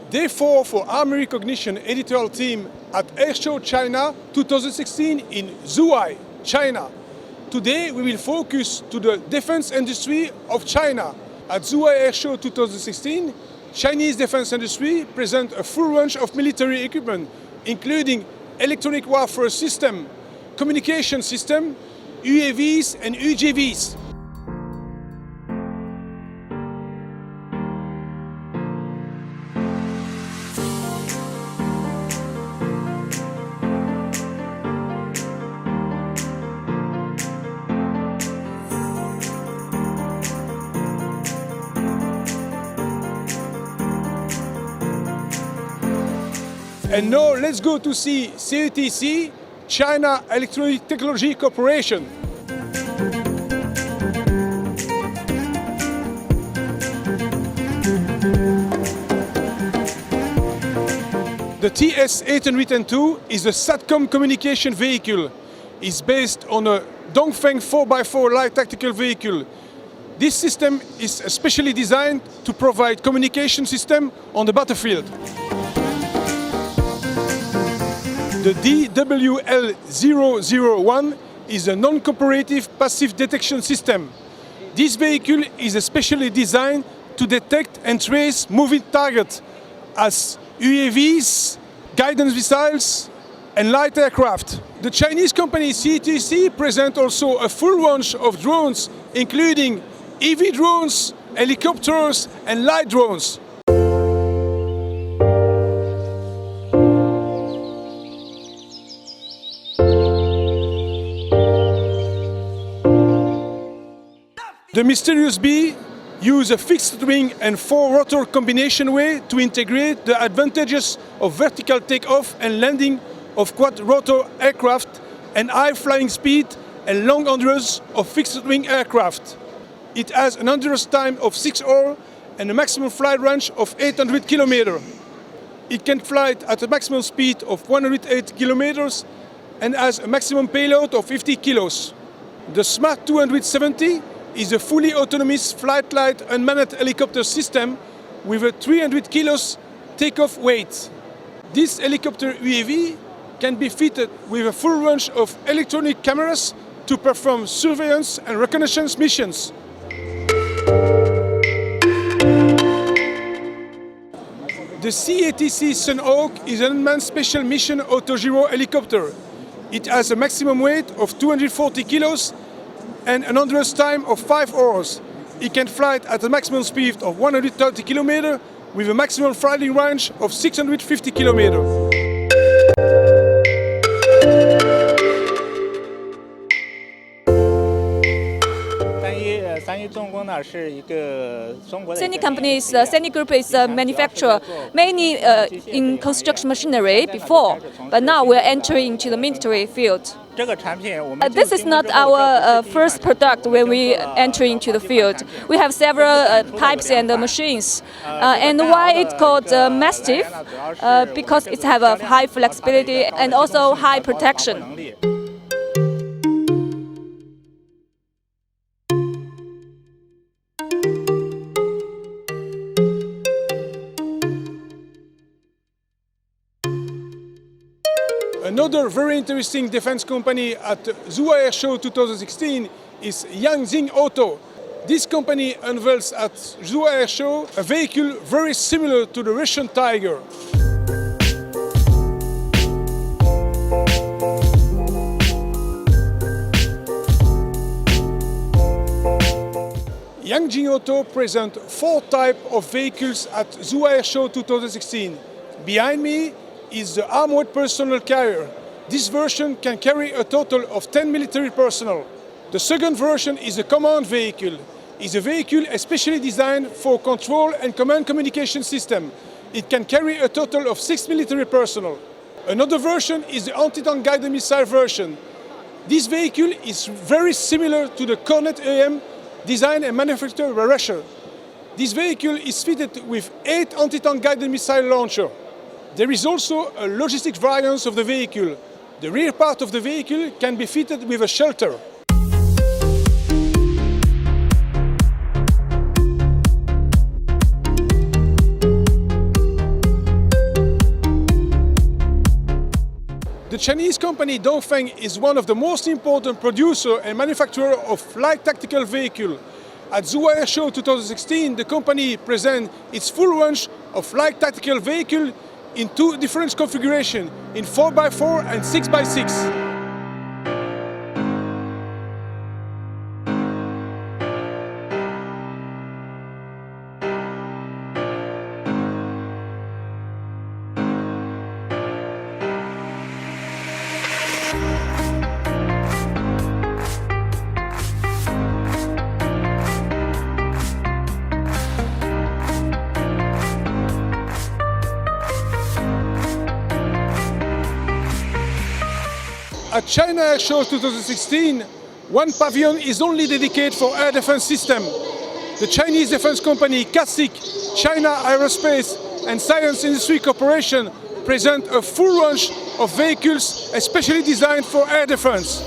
Day 4 for Army Recognition editorial team at AirShow China 2016 in Zhuhai, China. Today we will focus to the defense industry of China. At Zhuhai AirShow 2016, Chinese defense industry present a full range of military equipment, including electronic warfare system, communication system, UAVs and UGVs. And now let's go to see CETC, China Electronic Technology Corporation. The TS-802 is a SATCOM communication vehicle. It's based on a Feng 4x4 light tactical vehicle. This system is specially designed to provide communication system on the battlefield. The DWL-001 is a non-cooperative passive detection system. This vehicle is especially designed to detect and trace moving targets as UAVs, guidance missiles, and light aircraft. The Chinese company CETC presents also a full range of drones, including EV drones, helicopters, and light drones. The mysterious bee uses a fixed wing and 4-rotor combination way to integrate the advantages of vertical takeoff and landing of quad-rotor aircraft and high flying speed and long endurance of fixed-wing aircraft. It has an endurance time of 6 hours and a maximum flight range of 800 km. It can fly at a maximum speed of 108 km and has a maximum payload of 50 kilos. The Smart 270 is a fully autonomous flight light unmanned helicopter system with a 300 kilos takeoff weight. This helicopter UAV can be fitted with a full range of electronic cameras to perform surveillance and reconnaissance missions. The CETC Sunhawk is an unmanned special mission autogyro helicopter. It has a maximum weight of 240 kilos and an endurance time of 5 hours. It can fly at a maximum speed of 130 km with a maximum flying range of 650 km. Sany company Sany Group is a manufacturer mainly in construction machinery before, but now we're entering into the military field. This is not our first product when we enter into the field. We have several types and machines. And why it's called Mastiff? Because it has a high flexibility and also high protection. Another very interesting defense company at Zhuhai AirShow 2016 is Yanjing Auto. This company unveils at Zhuhai AirShow a vehicle very similar to the Russian Tiger. Yanjing Auto presents 4 types of vehicles at Zhuhai AirShow 2016. Behind me is the armoured personnel carrier. This version can carry a total of 10 military personnel. The second version is a command vehicle. It's a vehicle especially designed for control and command communication system. It can carry a total of 6 military personnel. Another version is the anti-tank guided missile version. This vehicle is very similar to the Cornet AM designed and manufactured by Russia. This vehicle is fitted with 8 anti-tank guided missile launchers. There is also a logistic variance of the vehicle. The rear part of the vehicle can be fitted with a shelter. The Chinese company Feng is one of the most important producer and manufacturer of light tactical vehicle. At Zhuhai AirShow 2016, the company presents its full range of light tactical vehicle in two different configurations, in 4x4 and 6x6. At China AirShow 2016, one pavilion is only dedicated for air defense system. The Chinese defense company CASIC, China Aerospace and Science Industry Corporation present a full range of vehicles especially designed for air defense.